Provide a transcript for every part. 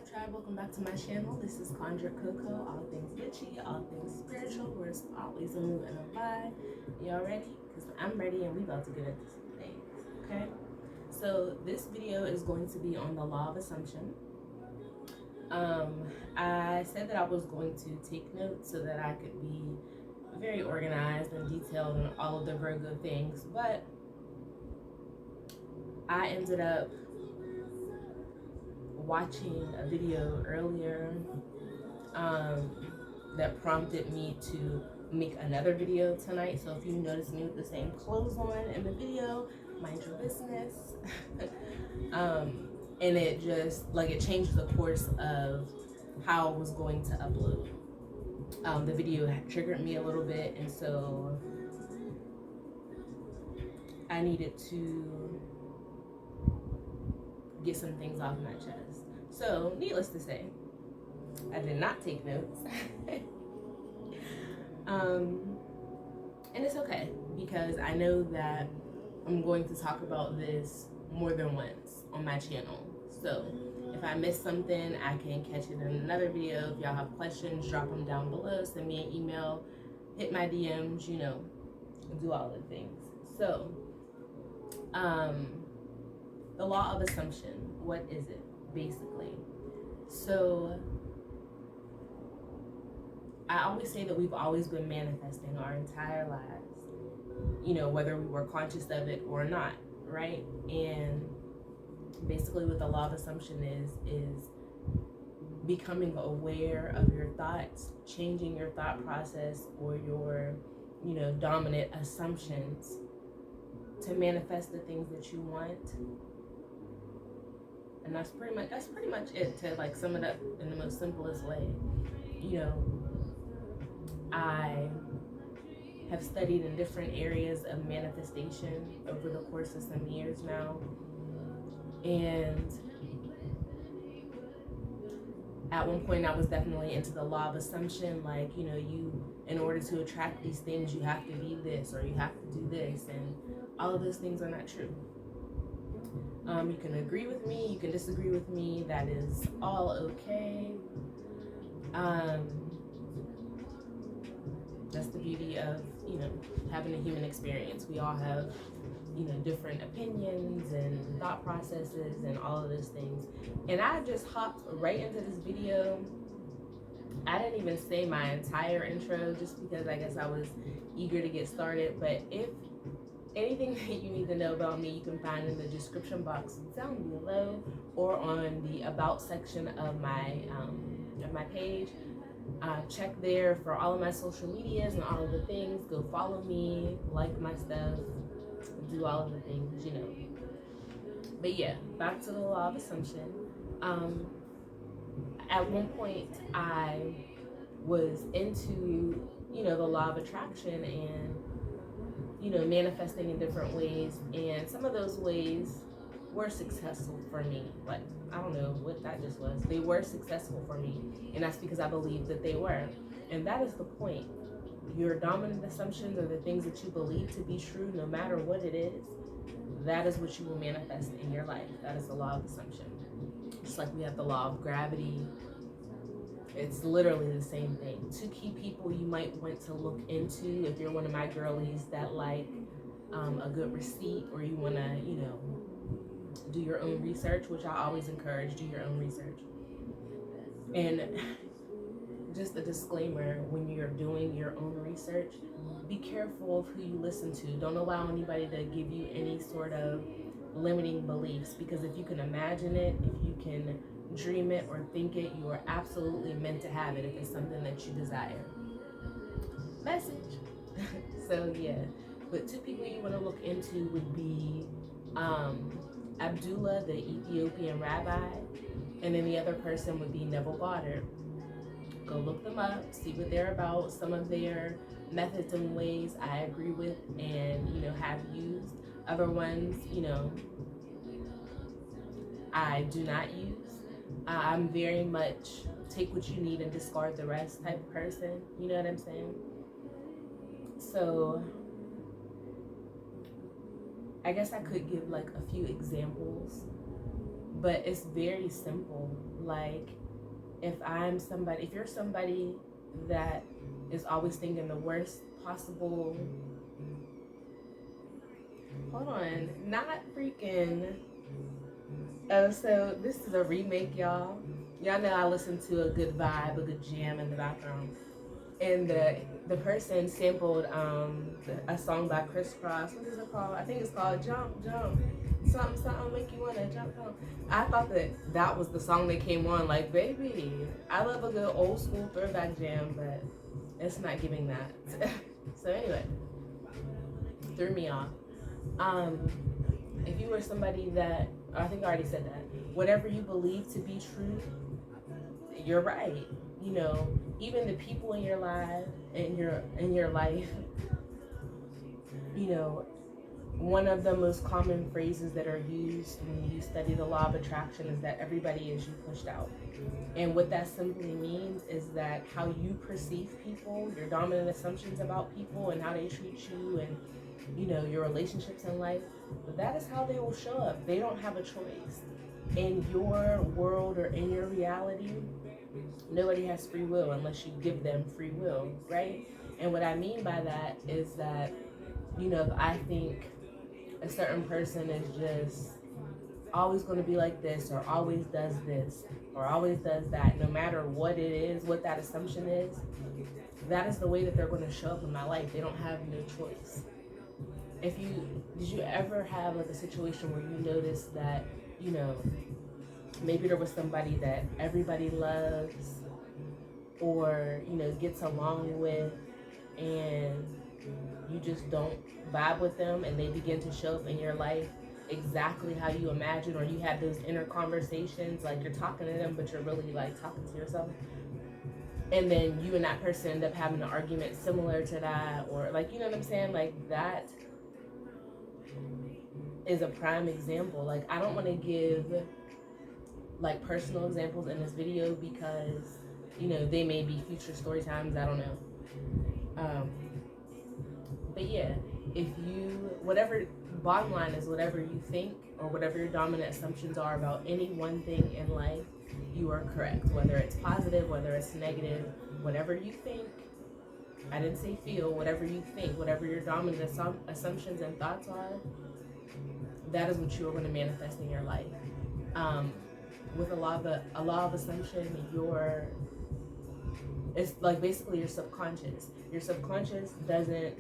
Tribe, welcome back to my channel. This is Conjured Coco, all things witchy, all things spiritual, where it's always a move and a vibe. Y'all ready? Because I'm ready and we about to get into some things, okay? So this video is going to be on the law of assumption. I said that I was going to take notes so that I could be very organized and detailed on all of the Virgo things, but I ended up watching a video earlier that prompted me to make another video tonight. So if you notice me with the same clothes on in the video, mind your business. And it just it changed the course of how I was going to upload. The video had triggered me a little bit, and so I needed to get some things off my chest. So needless to say, I did not take notes. And it's okay, because I know that I'm going to talk about this more than once on my channel. So if I miss something, I can catch it in another video. If y'all have questions, drop them down below, send me an email, hit my DMs, do all the things. So the law of assumption, what is it basically? So I always say that we've always been manifesting our entire lives, whether we were conscious of it or not, right? And basically what the law of assumption is becoming aware of your thoughts, changing your thought process or your, dominant assumptions to manifest the things that you want. And that's pretty much it, to sum it up in the most simplest way. I have studied in different areas of manifestation over the course of some years now. And at one point I was definitely into the law of assumption, in order to attract these things, you have to be this or you have to do this, and all of those things are not true. You can agree with me, you can disagree with me, that is all okay. That's the beauty of, having a human experience. We all have, different opinions and thought processes and all of those things. And I just hopped right into this video. I didn't even say my entire intro just because I guess I was eager to get started. But if anything that you need to know about me, you can find in the description box down below or on the about section of my page. Check there for all of my social medias and all of the things. Go follow me, like my stuff, do all of the things, But yeah, back to the law of assumption. At one point I was into, the law of attraction and, manifesting in different ways. And some of those ways were successful for me. I don't know what that just was. They were successful for me. And that's because I believed that they were. And that is the point. Your dominant assumptions are the things that you believe to be true, no matter what it is. That is what you will manifest in your life. That is the law of assumption. Just like we have the law of gravity. It's literally the same thing. 2 key people you might want to look into if you're one of my girlies that like a good receipt, or you want to, do your own research, which I always encourage, do your own research. And just a disclaimer, when you're doing your own research, be careful of who you listen to. Don't allow anybody to give you any sort of limiting beliefs, because if you can imagine it, if you can dream it or think it, you are absolutely meant to have it if it's something that you desire. Message. So yeah, but 2 people you want to look into would be Abdullah, the Ethiopian rabbi, and then the other person would be Neville Goddard. Go look them up, see what they're about. Some of their methods and ways I agree with and, have used. Other ones, I do not use. I'm very much take what you need and discard the rest type of person. You know what I'm saying? So I guess I could give a few examples but it's very simple. Like, if you're somebody that is always thinking the worst possible, hold on, not freaking, oh, so this is a remake, y'all. Y'all know I listen to a good vibe, a good jam in the background. And the person sampled a song by Criss Cross. What is it called? I think it's called Jump Jump. Something make you wanna jump jump. I thought that was the song that came on. Like, baby, I love a good old school throwback jam, but it's not giving that. So anyway, threw me off. If you were somebody that, I think I already said that, whatever you believe to be true, you're right. You know, even the people in your life, in your life, you know, one of the most common phrases that are used when you study the law of attraction is that everybody is you pushed out. And what that simply means is that how you perceive people, your dominant assumptions about people and how they treat you, and you know, your relationships in life, that is how they will show up. They don't have a choice. In your world or in your reality, nobody has free will unless you give them free will, right? And what I mean by that is that, you know, if I think a certain person is just always going to be like this, or always does this, or always does that, no matter what it is, what that assumption is, that is the way that they're going to show up in my life. They don't have no choice. Did you ever have like a situation where you noticed that, you know, maybe there was somebody that everybody loves or, you know, gets along with, and you just don't vibe with them, and they begin to show up in your life exactly how you imagine, or you have those inner conversations, like you're talking to them but you're really like talking to yourself, and then you and that person end up having an argument similar to that, or like, you know what I'm saying, like that is a prime example. Like, I don't want to give like personal examples in this video because, you know, they may be future story times, I don't know. But yeah, if you, whatever, bottom line is whatever you think or whatever your dominant assumptions are about any one thing in life, you are correct. Whether it's positive, whether it's negative, whatever you think, I didn't say feel, whatever you think, whatever your dominant assumptions and thoughts are, that is what you are going to manifest in your life. With a law of assumption, it's like basically your subconscious. Your subconscious doesn't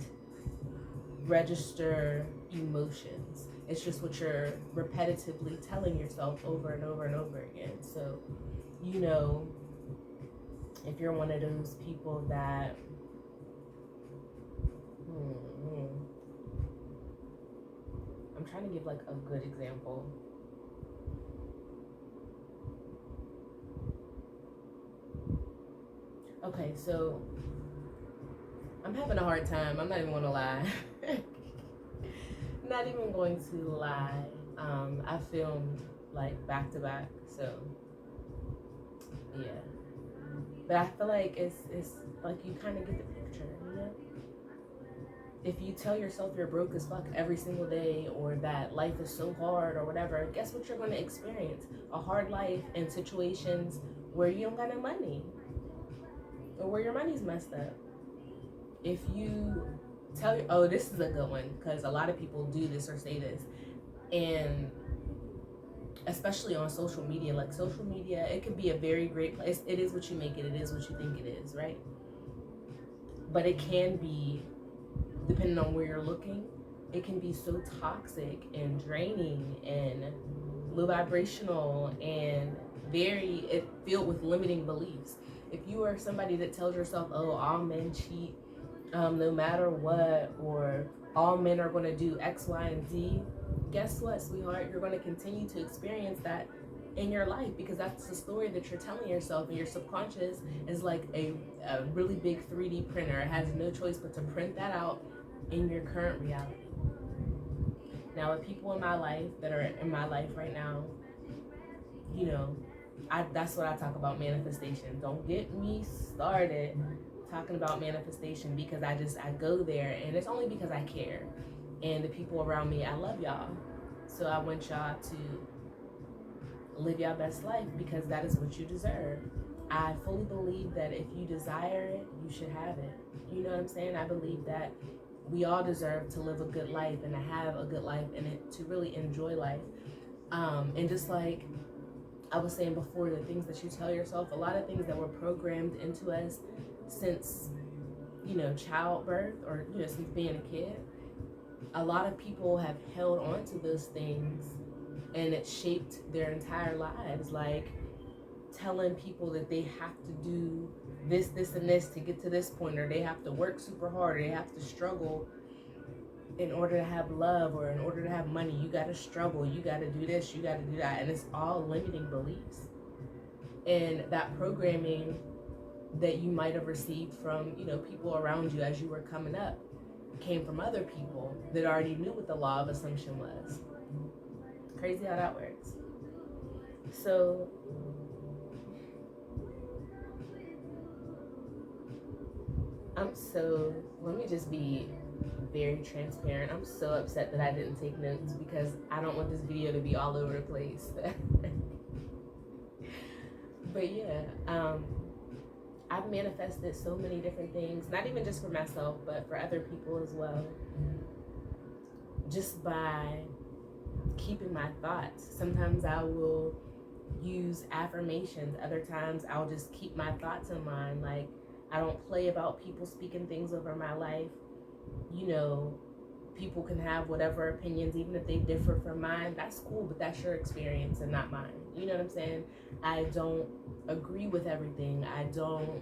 register emotions. It's just what you're repetitively telling yourself over and over and over again. So, you know, if you're one of those people that I'm trying to give like a good example. Okay, so I'm having a hard time. I'm not even going to lie. Not even going to lie. I filmed like back to back, so yeah. But I feel like it's like you kind of get the picture, you know? If you tell yourself you're broke as fuck every single day, or that life is so hard or whatever, guess what you're going to experience? A hard life in situations where you don't got no money, or where your money's messed up. If you oh, this is a good one, because a lot of people do this or say this, and especially on social media. Like, social media, it can be a very great place. It is what you make it. It is what you think it is, right? But it can be, depending on where you're looking, it can be so toxic and draining and low vibrational and very filled with limiting beliefs. If you are somebody that tells yourself, oh, all men cheat, no matter what, or all men are going to do X, Y, and Z, guess what, sweetheart? You're going to continue to experience that in your life, because that's the story that you're telling yourself, and your subconscious is like a really big 3D printer. It has no choice but to print that out in your current reality. Now, the people in my life that are in my life right now, you know, that's what I talk about, manifestation. Don't get me started talking about manifestation, because I go there, and it's only because I care. And the people around me, I love y'all. So I want y'all to live your best life because that is what you deserve. I fully believe that if you desire it, you should have it. You know what I'm saying? I believe that we all deserve to live a good life and to have a good life and to really enjoy life. And just like I was saying before, the things that you tell yourself, a lot of things that were programmed into us since, childbirth or, since being a kid, a lot of people have held on to those things and it shaped their entire lives. Like telling people that they have to do this, this, and this to get to this point, or they have to work super hard, or they have to struggle in order to have love, or in order to have money. You got to struggle, you got to do this, you got to do that. And it's all limiting beliefs. And that programming that you might have received from, people around you as you were coming up came from other people that already knew what the law of assumption was. Crazy how that works. So let me just be very transparent. I'm so upset that I didn't take notes because I don't want this video to be all over the place. But yeah, I've manifested so many different things, not even just for myself, but for other people as well. Just by keeping my thoughts. Sometimes I will use affirmations. Other times I'll just keep my thoughts in mind. Like, I don't play about people speaking things over my life. People can have whatever opinions, even if they differ from mine. That's cool, but that's your experience and not mine. You know what I'm saying? I don't agree with everything. I don't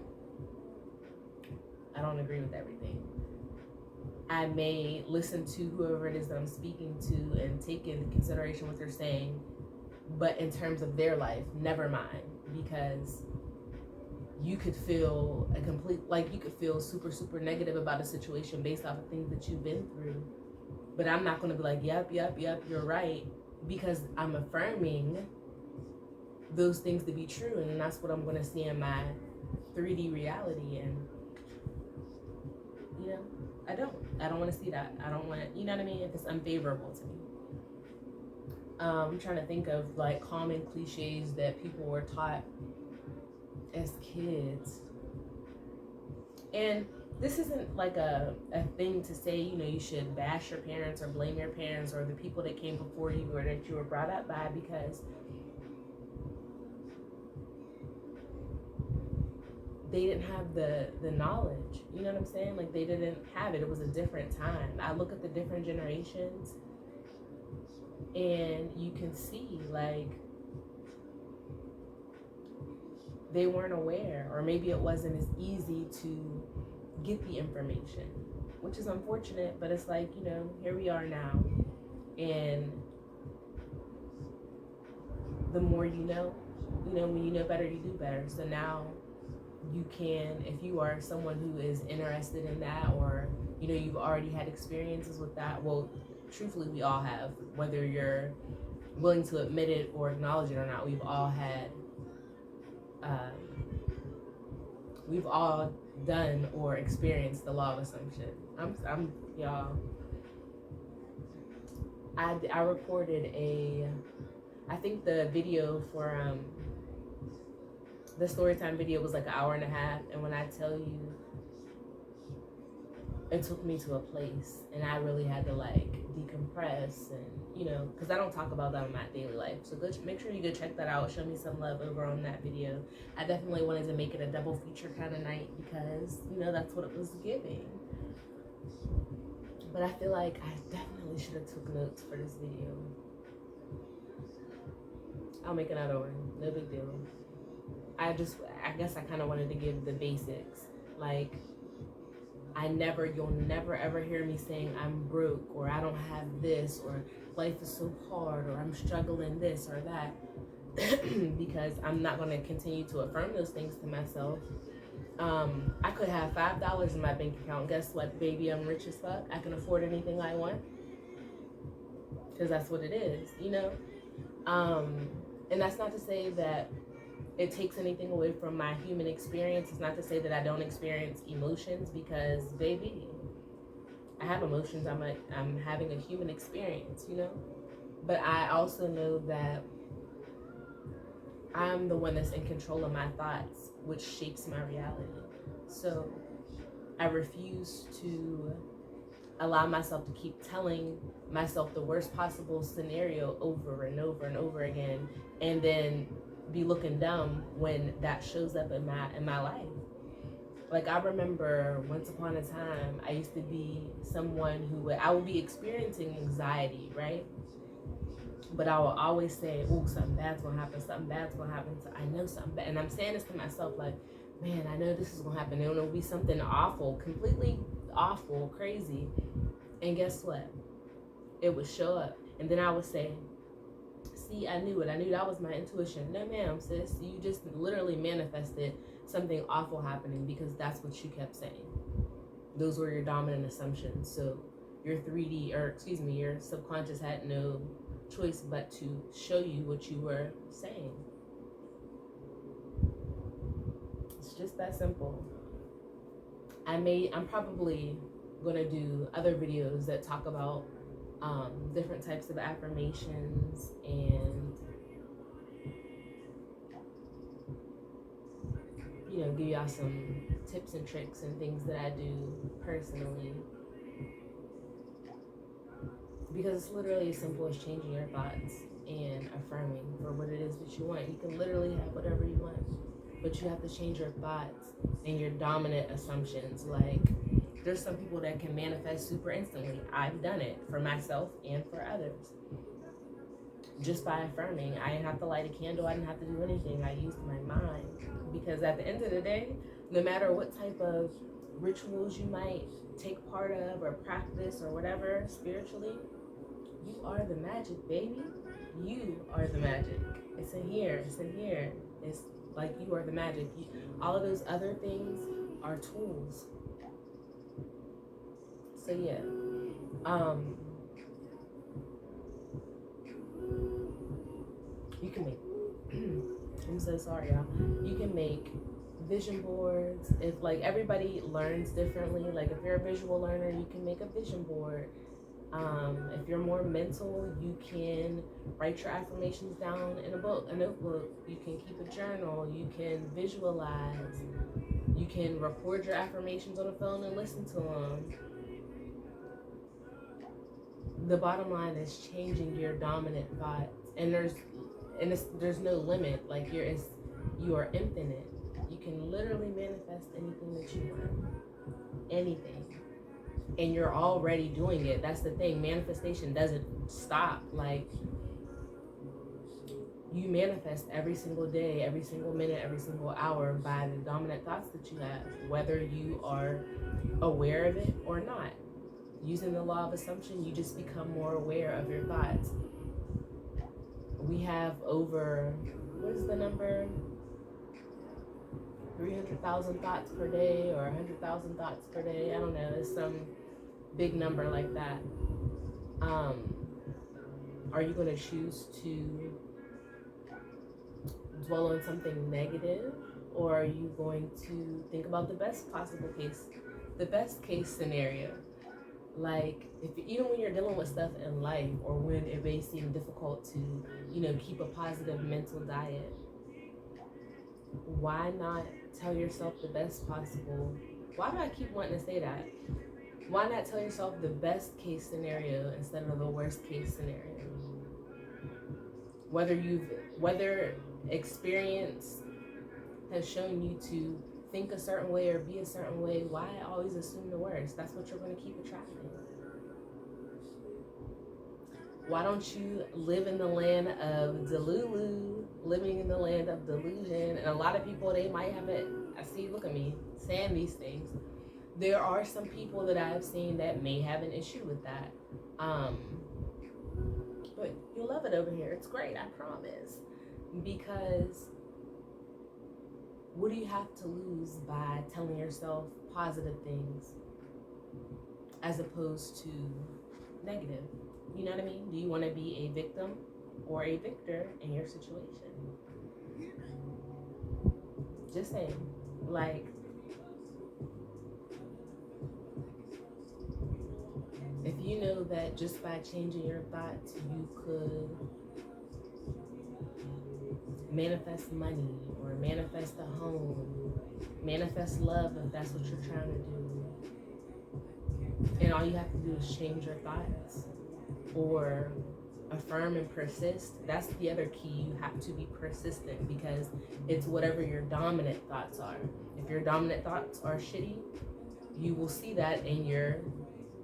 agree with everything. I may listen to whoever it is that I'm speaking to and take into consideration what they're saying, but in terms of their life, never mine, because you could feel you could feel super, super negative about a situation based off of things that you've been through. But I'm not going to be like, yep, you're right, because I'm affirming those things to be true, and that's what I'm going to see in my 3D reality. And, I don't want to see that. I don't want, you know what I mean, if it's unfavorable to me. I'm trying to think of like common cliches that people were taught as kids. And this isn't like a thing to say, you should bash your parents or blame your parents or the people that came before you or that you were brought up by, because they didn't have the knowledge. You know what I'm saying? Like, they didn't have it. It was a different time. I look at the different generations and you can see, like, they weren't aware, or maybe it wasn't as easy to get the information, which is unfortunate, but it's like, here we are now, and the more you know, when you know better, you do better. So now you can, if you are someone who is interested in that, or, you've already had experiences with that, well, truthfully, we all have, whether you're willing to admit it or acknowledge it or not, we've all had, we've all done or experienced the law of assumption. Y'all, I reported I think the video for, the storytime video was like an hour and a half, and when I tell you, it took me to a place, and I really had to like decompress, and because I don't talk about that in my daily life. So make sure you go check that out. Show me some love over on that video. I definitely wanted to make it a double feature kind of night because that's what it was giving. But I feel like I definitely should have took notes for this video. I'll make another one. No big deal. I guess I kind of wanted to give the basics. Like, you'll never ever hear me saying I'm broke, or I don't have this, or life is so hard, or I'm struggling this or that, because I'm not going to continue to affirm those things to myself. I could have $5 in my bank account. Guess what, baby? I'm rich as fuck. I can afford anything I want, because that's what it is, and that's not to say that it takes anything away from my human experience. It's not to say that I don't experience emotions, because, baby, I have emotions. I'm having a human experience, But I also know that I'm the one that's in control of my thoughts, which shapes my reality. So I refuse to allow myself to keep telling myself the worst possible scenario over and over and over again, and then be looking dumb when that shows up in my life. Like, I remember once upon a time, I used to be someone who I would be experiencing anxiety, right? But I will always say, "Oh, something bad's gonna happen. Something bad's gonna happen." So I know something bad, and I'm saying this to myself, like, "Man, I know this is gonna happen. It'll be something awful, completely awful, crazy." And guess what? It would show up, and then I would say, "See, I knew it. I knew that was my intuition." No, ma'am, sis. You just literally manifested something awful happening because that's what you kept saying. Those were your dominant assumptions. So your 3D, or excuse me, your subconscious had no choice but to show you what you were saying. It's just that simple. I'm probably gonna do other videos that talk about different types of affirmations, and give y'all some tips and tricks and things that I do personally, because it's literally as simple as changing your thoughts and affirming for what it is that you want. You can literally have whatever you want, but you have to change your thoughts and your dominant assumptions. Like, there's some people that can manifest super instantly. I've done it for myself and for others. Just by affirming. I didn't have to light a candle. I didn't have to do anything. I used my mind. Because at the end of the day, no matter what type of rituals you might take part of or practice or whatever spiritually, you are the magic, baby. You are the magic. It's in here. It's in here. It's like you are the magic. All of those other things are tools. So yeah. You can make I'm so sorry, y'all. You can make vision boards. If, like, everybody learns differently, like if you're a visual learner, you can make a vision board. If you're more mental, you can write your affirmations down in a notebook. You can keep a journal. You can visualize. You can record your affirmations on the phone and listen to them. The bottom line is changing your dominant thoughts, and there's no limit. Like, you are infinite. You can literally manifest anything that you want, anything, and you're already doing it. That's the thing. Manifestation doesn't stop. Like, you manifest every single day, every single minute, every single hour by the dominant thoughts that you have, whether you are aware of it or not. Using the law of assumption, you just become more aware of your thoughts. We have over, what is the number? 300,000 thoughts per day, or 100,000 thoughts per day. I don't know. It's some big number like that. Are you going to choose to dwell on something negative, or are you going to think about the best possible case, the best case scenario? Like, even when you're dealing with stuff in life, or when it may seem difficult to, keep a positive mental diet, why not tell yourself the best possible? Why do I keep wanting to say that? Why not tell yourself the best case scenario instead of the worst case scenario? Whether experience has shown you to think a certain way or be a certain way, why always assume the worst? That's what you're going to keep attracting. Why don't you live in the land of Delulu, living in the land of delusion? And a lot of people, they might have it. I see, look at me saying these things. There are some people that I've seen that may have an issue with that. But you'll love it over here. It's great, I promise. Because what do you have to lose by telling yourself positive things as opposed to negative? You know what I mean? Do you want to be a victim or a victor in your situation? Just saying. Like, if you know that just by changing your thoughts, you could manifest money or manifest a home, manifest love if that's what you're trying to do. And all you have to do is change your thoughts or affirm and persist. That's the other key. You have to be persistent because it's whatever your dominant thoughts are. If your dominant thoughts are shitty, you will see that in your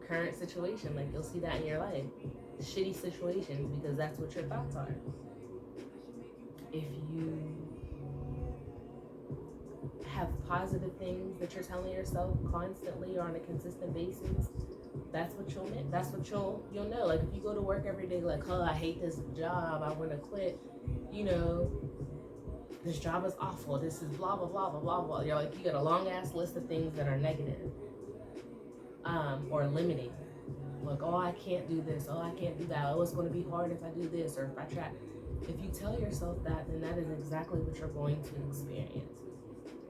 current situation. Like, you'll see that in your life. Shitty situations, because that's what your thoughts are. If you have positive things that you're telling yourself constantly or on a consistent basis, that's what you'll know. Like, if you go to work every day like, oh, I hate this job, I want to quit, this job is awful, this is blah blah blah blah blah blah. You're like, you got a long ass list of things that are negative, or limiting. Like, oh, I can't do this, oh, I can't do that, oh, it's going to be hard if I do this, or if I try. If you tell yourself that, then that is exactly what you're going to experience.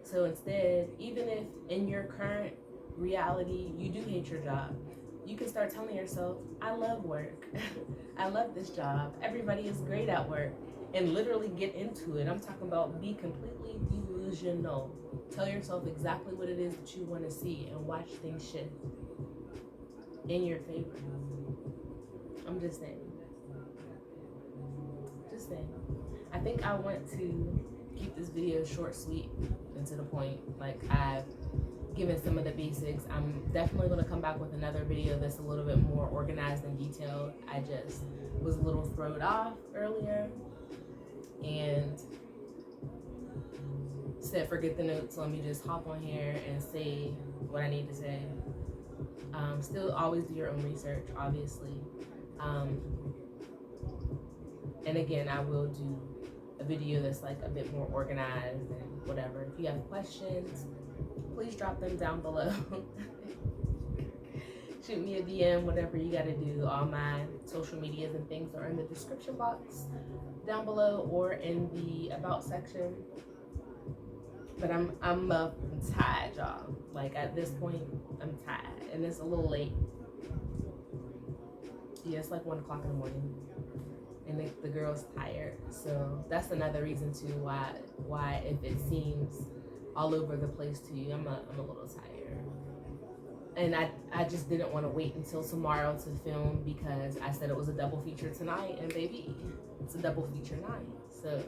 So instead, even if in your current reality you do hate your job, you can start telling yourself, I love work. I love this job. Everybody is great at work. And literally get into it. I'm talking about be completely delusional. Tell yourself exactly what it is that you want to see and watch things shift in your favor. I'm just saying. I think I want to keep this video short, sweet, and to the point. Like, I've given some of the basics. I'm definitely going to come back with another video that's a little bit more organized and detailed. I just was a little thrown off earlier and said forget the notes, let me just hop on here and say what I need to say. Still always do your own research, obviously. And again, I will do a video that's like a bit more organized and whatever. If you have questions, please drop them down below. Shoot me a DM, whatever you gotta do. All my social medias and things are in the description box down below or in the about section. But I'm tired, y'all. Like, at this point, I'm tired, and it's a little late. Yeah, it's like 1 o'clock in the morning. And the girl's tired, so that's another reason too why if it seems all over the place to you, I'm a little tired. And I just didn't want to wait until tomorrow to film because I said it was a double feature tonight, and baby, it's a double feature night. So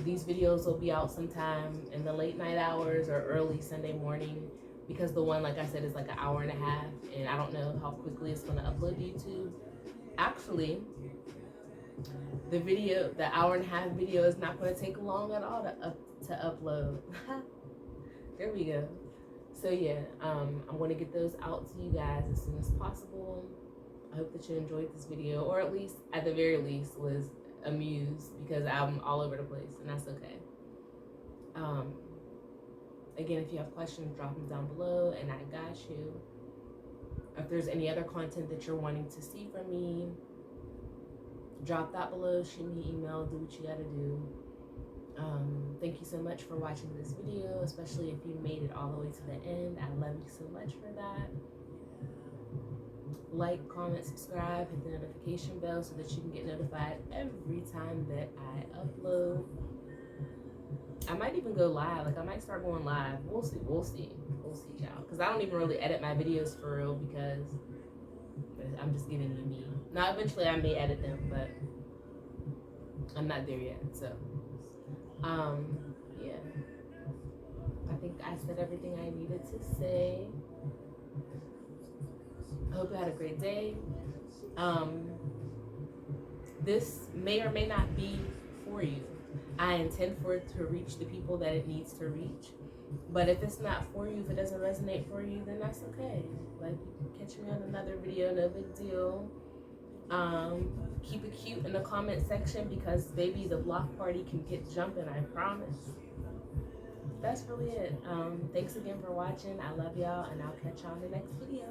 these videos will be out sometime in the late night hours or early Sunday morning, because the one, like I said, is like an hour and a half, and I don't know how quickly it's going to upload to YouTube. Actually, the hour and a half video is not going to take long at all to upload. There we go. So yeah, I'm going to get those out to you guys as soon as possible. I hope that you enjoyed this video, or at least, at the very least, was amused, because I'm all over the place, and that's okay. Again, if you have questions, drop them down below, and I got you. If there's any other content that you're wanting to see from me, drop that below, shoot me an email, do what you gotta do. Thank you so much for watching this video, especially if you made it all the way to the end. I love you so much for that. Like, comment, subscribe, hit the notification bell so that you can get notified every time that I upload. I might even go live. Like, I might start going live. We'll see, y'all. Because I don't even really edit my videos for real, because I'm just giving you me. Now, eventually I may edit them, but I'm not there yet. So, yeah. I think I said everything I needed to say. I hope you had a great day. This may or may not be for you. I intend for it to reach the people that it needs to reach. But if it's not for you, if it doesn't resonate for you, then that's okay. Like, you can catch me on another video, no big deal. Keep it cute in the comment section, because baby, the block party can get jumping, I promise. That's really it. Thanks again for watching. I love y'all, and I'll catch y'all in the next video.